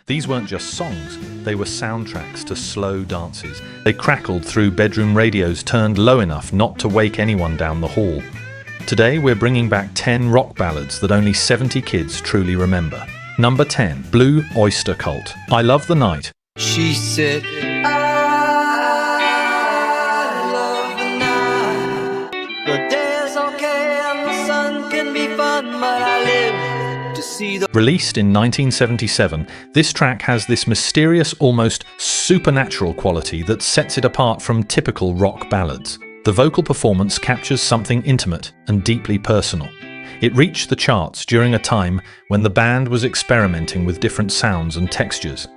These weren't just songs, they were soundtracks to slow dances. They crackled through bedroom radios turned low enough not to wake anyone down the hall. Today we're bringing back 10 rock ballads that only 70 kids truly remember. Number 10, Blue Oyster Cult, I Love the Night. She said, I love the night. The day's okay and the sun can be fun, but I live to see the... Released in 1977, this track has this mysterious, almost supernatural quality that sets it apart from typical rock ballads. The vocal performance captures something intimate and deeply personal. It reached the charts during a time when the band was experimenting with different sounds and textures.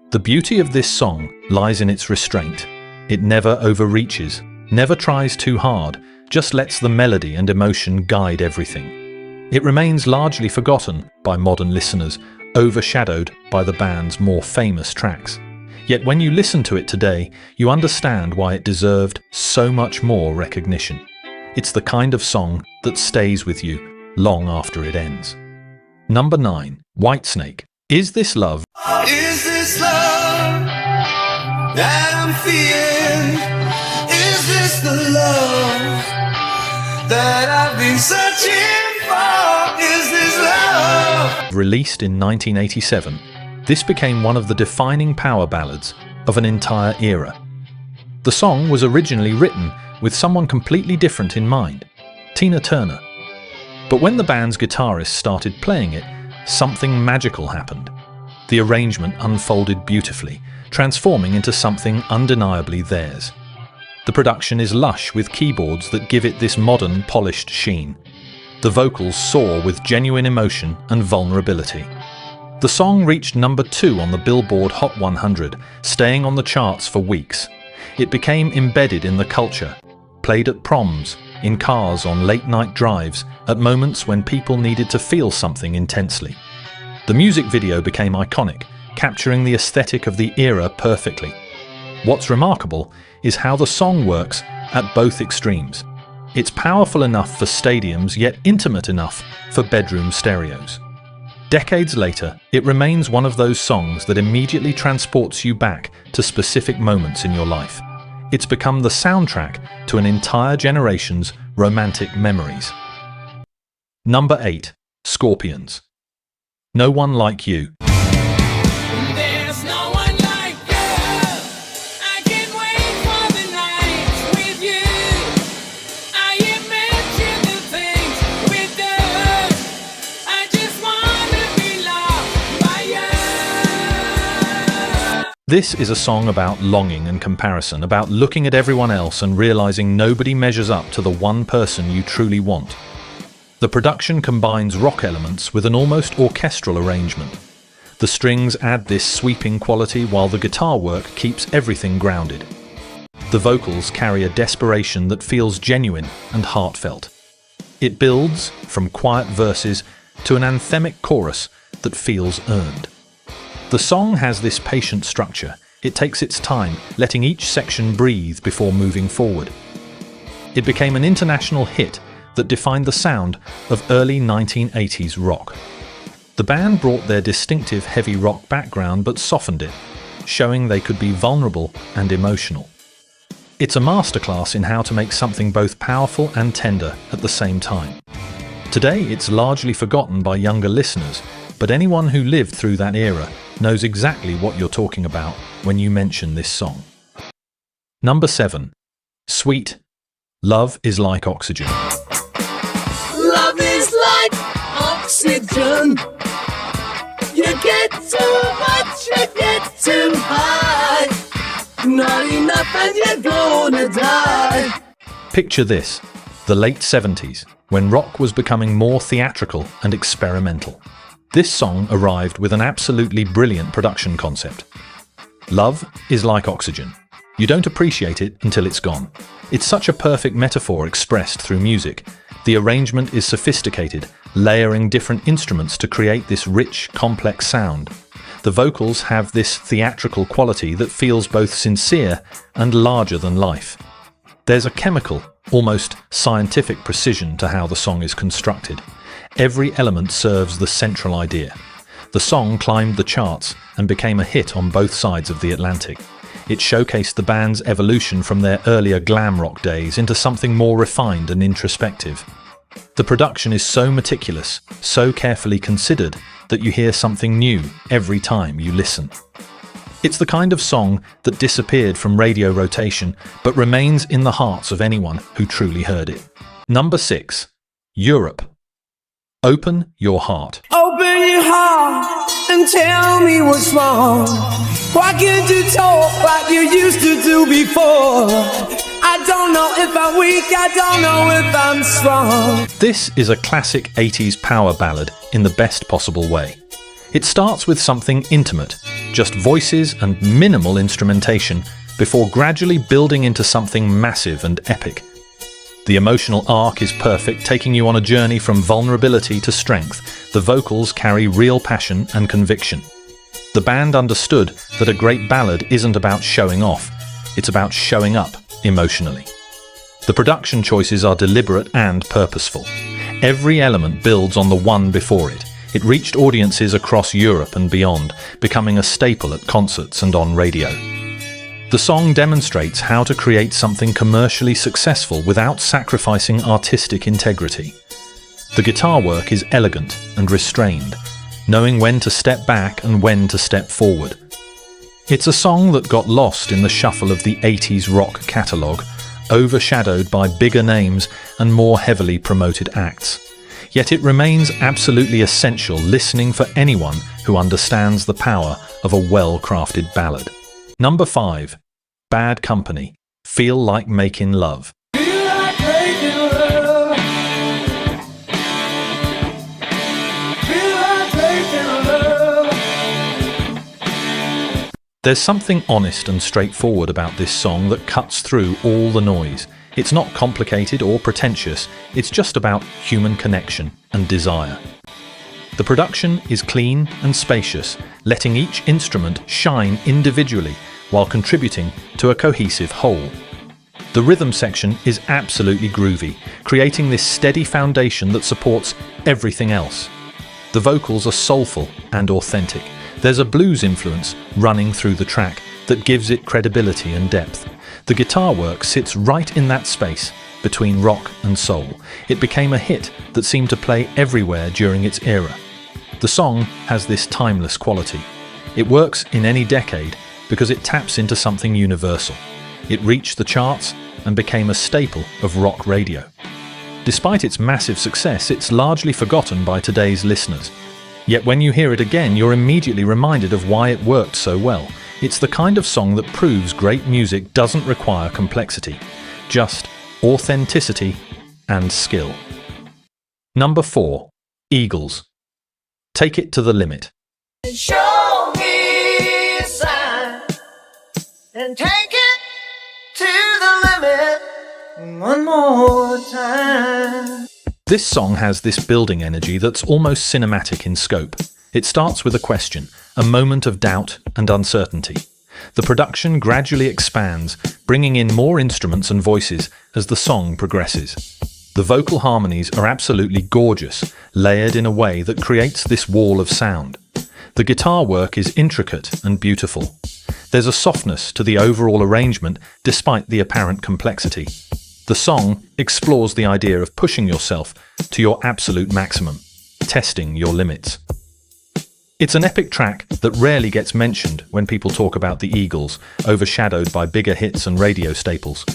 The beauty of this song lies in its restraint. It never overreaches, never tries too hard, just lets the melody and emotion guide everything. It remains largely forgotten by modern listeners, overshadowed by the band's more famous tracks. Yet when you listen to it today, you understand why it deserved so much more recognition. It's the kind of song that stays with you long after it ends. Number 9, Whitesnake, Is This Love? Is this love that I'm feeling? Is this the love that I've been searching for? Is this love? Released in 1987, this became one of the defining power ballads of an entire era. The song was originally written with someone completely different in mind, Tina Turner. But when the band's guitarist started playing it, something magical happened. The arrangement unfolded beautifully, transforming into something undeniably theirs. The production is lush with keyboards that give it this modern, polished sheen. The vocals soar with genuine emotion and vulnerability. The song reached number 2 on the Billboard Hot 100, staying on the charts for weeks. It became embedded in the culture, played at proms, in cars on late-night drives, at moments when people needed to feel something intensely. The music video became iconic, capturing the aesthetic of the era perfectly. What's remarkable is how the song works at both extremes. It's powerful enough for stadiums, yet intimate enough for bedroom stereos. Decades later, it remains one of those songs that immediately transports you back to specific moments in your life. It's become the soundtrack to an entire generation's romantic memories. Number 8, Scorpions, No One Like You. There's no one like you. I can't wait for the night with you. I imagine the things we do. I just wanna be loved by you. This is a song about longing and comparison, about looking at everyone else and realizing nobody measures up to the one person you truly want. The production combines rock elements with an almost orchestral arrangement. The strings add this sweeping quality while the guitar work keeps everything grounded. The vocals carry a desperation that feels genuine and heartfelt. It builds from quiet verses to an anthemic chorus that feels earned. The song has this patient structure. It takes its time, letting each section breathe before moving forward. It became an international hit that defined the sound of early 1980s rock. The band brought their distinctive heavy rock background but softened it, showing they could be vulnerable and emotional. It's a masterclass in how to make something both powerful and tender at the same time. Today it's largely forgotten by younger listeners, but anyone who lived through that era knows exactly what you're talking about when you mention this song. Number 7, Sweet, Love is Like Oxygen. Love is like oxygen. You get too much, you get too high. Not enough and you're gonna die. Picture this, the late 70s, when rock was becoming more theatrical and experimental. This song arrived with an absolutely brilliant production concept. Love is like oxygen. You don't appreciate it until it's gone. It's such a perfect metaphor expressed through music. The arrangement is sophisticated, layering different instruments to create this rich, complex sound. The vocals have this theatrical quality that feels both sincere and larger than life. There's a chemical, almost scientific precision to how the song is constructed. Every element serves the central idea. The song climbed the charts and became a hit on both sides of the Atlantic. It showcased the band's evolution from their earlier glam rock days into something more refined and introspective. The production is so meticulous, so carefully considered, that you hear something new every time you listen. It's the kind of song that disappeared from radio rotation but remains in the hearts of anyone who truly heard it. Number 6. Europe. Open Your Heart. Open your heart and tell me what's wrong. Why can't you talk like you used to do before? I don't know if I'm weak, I don't know if I'm strong. This is a classic 80s power ballad in the best possible way. It starts with something intimate, just voices and minimal instrumentation, before gradually building into something massive and epic. The emotional arc is perfect, taking you on a journey from vulnerability to strength. The vocals carry real passion and conviction. The band understood that a great ballad isn't about showing off, it's about showing up emotionally. The production choices are deliberate and purposeful. Every element builds on the one before it. It reached audiences across Europe and beyond, becoming a staple at concerts and on radio. The song demonstrates how to create something commercially successful without sacrificing artistic integrity. The guitar work is elegant and restrained, knowing when to step back and when to step forward. It's a song that got lost in the shuffle of the 80s rock catalogue, overshadowed by bigger names and more heavily promoted acts. Yet it remains absolutely essential listening for anyone who understands the power of a well-crafted ballad. Number 5. Bad Company. Feel Like Making Love. Feel like making love. Feel like making love. There's something honest and straightforward about this song that cuts through all the noise. It's not complicated or pretentious, it's just about human connection and desire. The production is clean and spacious, letting each instrument shine individually while contributing to a cohesive whole. The rhythm section is absolutely groovy, creating this steady foundation that supports everything else. The vocals are soulful and authentic. There's a blues influence running through the track that gives it credibility and depth. The guitar work sits right in that space between rock and soul. It became a hit that seemed to play everywhere during its era. The song has this timeless quality. It works in any decade because it taps into something universal. It reached the charts and became a staple of rock radio. Despite its massive success, it's largely forgotten by today's listeners. Yet when you hear it again, you're immediately reminded of why it worked so well. It's the kind of song that proves great music doesn't require complexity, just authenticity and skill. Number 4. Eagles. Take It to the Limit. Show me a sign and take it to the limit one more time. This song has this building energy that's almost cinematic in scope. It starts with a question, a moment of doubt and uncertainty. The production gradually expands, bringing in more instruments and voices as the song progresses. The vocal harmonies are absolutely gorgeous, layered in a way that creates this wall of sound. The guitar work is intricate and beautiful. There's a softness to the overall arrangement despite the apparent complexity. The song explores the idea of pushing yourself to your absolute maximum, testing your limits. It's an epic track that rarely gets mentioned when people talk about the Eagles, overshadowed by bigger hits and radio staples.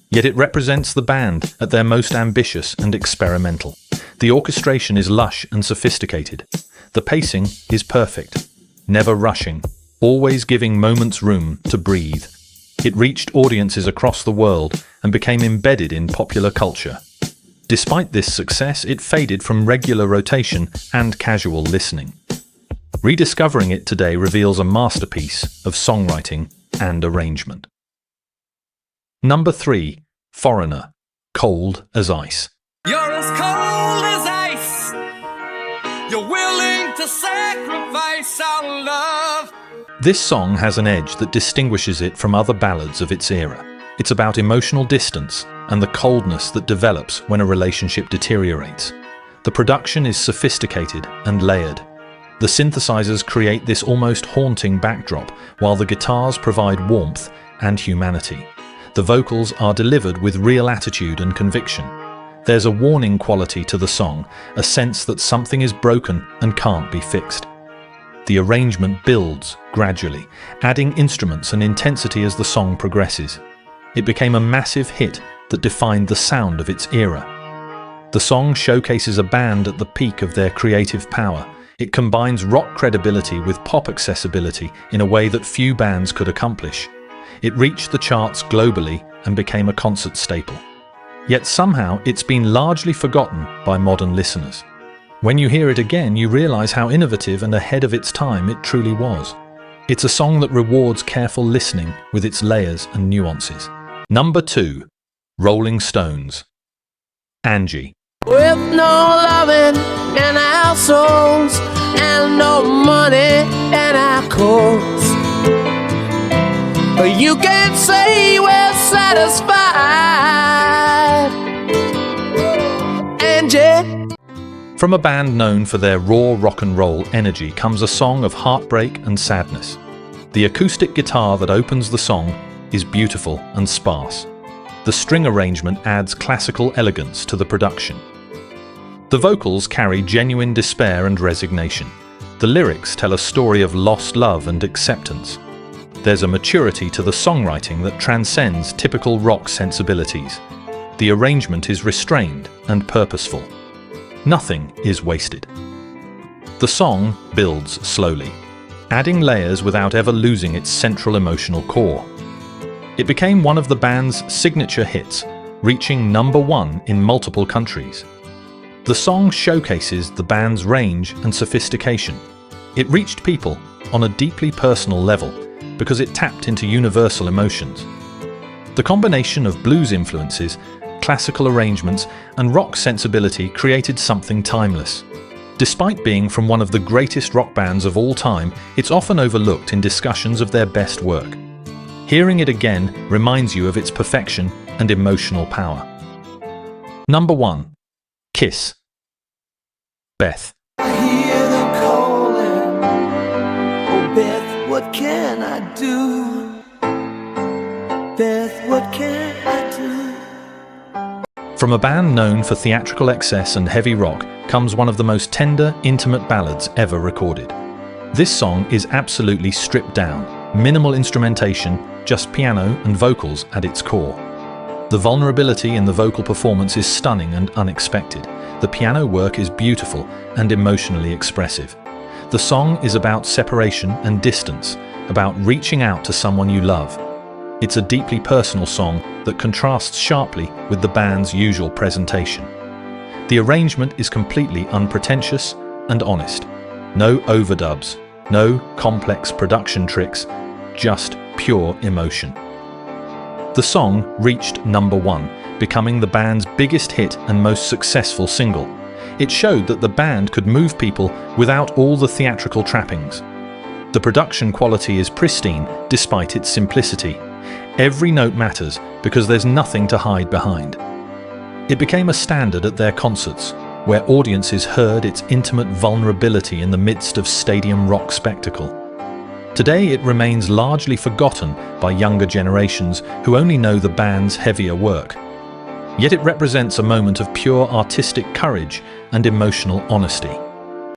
Yet it represents the band at their most ambitious and experimental. The orchestration is lush and sophisticated. The pacing is perfect, never rushing, always giving moments room to breathe. It reached audiences across the world and became embedded in popular culture. Despite this success, it faded from regular rotation and casual listening. Rediscovering it today reveals a masterpiece of songwriting and arrangement. Number 3. Foreigner. Cold as Ice. You're as cold as ice. You're willing to sacrifice our love. This song has an edge that distinguishes it from other ballads of its era. It's about emotional distance and the coldness that develops when a relationship deteriorates. The production is sophisticated and layered. The synthesizers create this almost haunting backdrop, while the guitars provide warmth and humanity. The vocals are delivered with real attitude and conviction. There's a warning quality to the song, a sense that something is broken and can't be fixed. The arrangement builds gradually, adding instruments and intensity as the song progresses. It became a massive hit that defined the sound of its era. The song showcases a band at the peak of their creative power. It combines rock credibility with pop accessibility in a way that few bands could accomplish. It reached the charts globally and became a concert staple. Yet somehow it's been largely forgotten by modern listeners. When you hear it again, you realize how innovative and ahead of its time it truly was. It's a song that rewards careful listening with its layers and nuances. Number 2. Rolling Stones. Angie. With no loving in our souls and no money in our coats, you can't say we're satisfied, Angie. From a band known for their raw rock and roll energy comes a song of heartbreak and sadness. The acoustic guitar that opens the song is beautiful and sparse. The string arrangement adds classical elegance to the production. The vocals carry genuine despair and resignation. The lyrics tell a story of lost love and acceptance. There's a maturity to the songwriting that transcends typical rock sensibilities. The arrangement is restrained and purposeful. Nothing is wasted. The song builds slowly, adding layers without ever losing its central emotional core. It became one of the band's signature hits, reaching number 1 in multiple countries. The song showcases the band's range and sophistication. It reached people on a deeply personal level because it tapped into universal emotions. The combination of blues influences, classical arrangements, and rock sensibility created something timeless. Despite being from one of the greatest rock bands of all time, it's often overlooked in discussions of their best work. Hearing it again reminds you of its perfection and emotional power. Number 1. Kiss. Beth. I hear them calling. Oh, Beth, what can I do? Beth, what can I do? From a band known for theatrical excess and heavy rock comes one of the most tender, intimate ballads ever recorded. This song is absolutely stripped down, minimal instrumentation, just piano and vocals at its core. The vulnerability in the vocal performance is stunning and unexpected. The piano work is beautiful and emotionally expressive. The song is about separation and distance, about reaching out to someone you love. It's a deeply personal song that contrasts sharply with the band's usual presentation. The arrangement is completely unpretentious and honest. No overdubs, no complex production tricks, just pure emotion. The song reached number 1, becoming the band's biggest hit and most successful single. It showed that the band could move people without all the theatrical trappings. The production quality is pristine despite its simplicity. Every note matters because there's nothing to hide behind. It became a standard at their concerts, where audiences heard its intimate vulnerability in the midst of stadium rock spectacle. Today it remains largely forgotten by younger generations who only know the band's heavier work. Yet it represents a moment of pure artistic courage and emotional honesty.